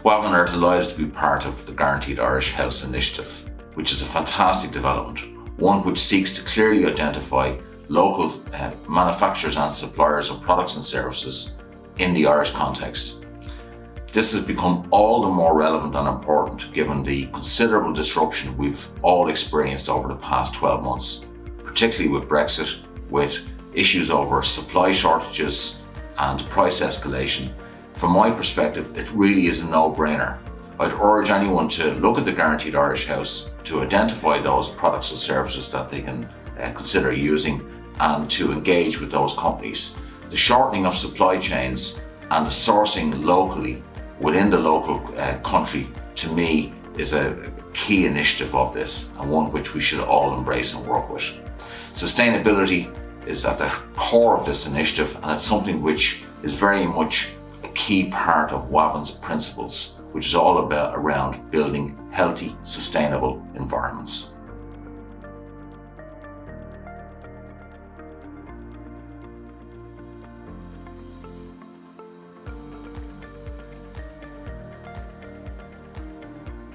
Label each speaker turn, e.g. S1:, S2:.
S1: Wavin are delighted to be part of the Guaranteed Irish House initiative, which is a fantastic development, one which seeks to clearly identify local manufacturers and suppliers of products and services in the Irish context. This has become all the more relevant and important given the considerable disruption we've all experienced over the past 12 months, particularly with Brexit, with issues over supply shortages and price escalation. From my perspective, it really is a no-brainer. I'd urge anyone to look at the Guaranteed Irish House to identify those products and services that they can consider using and to engage with those companies. The shortening of supply chains and the sourcing locally within the local country, to me, is a key initiative of this and one which we should all embrace and work with. Sustainability is at the core of this initiative, and it's something which is very much a key part of Wavin's principles, which is all around building healthy, sustainable environments.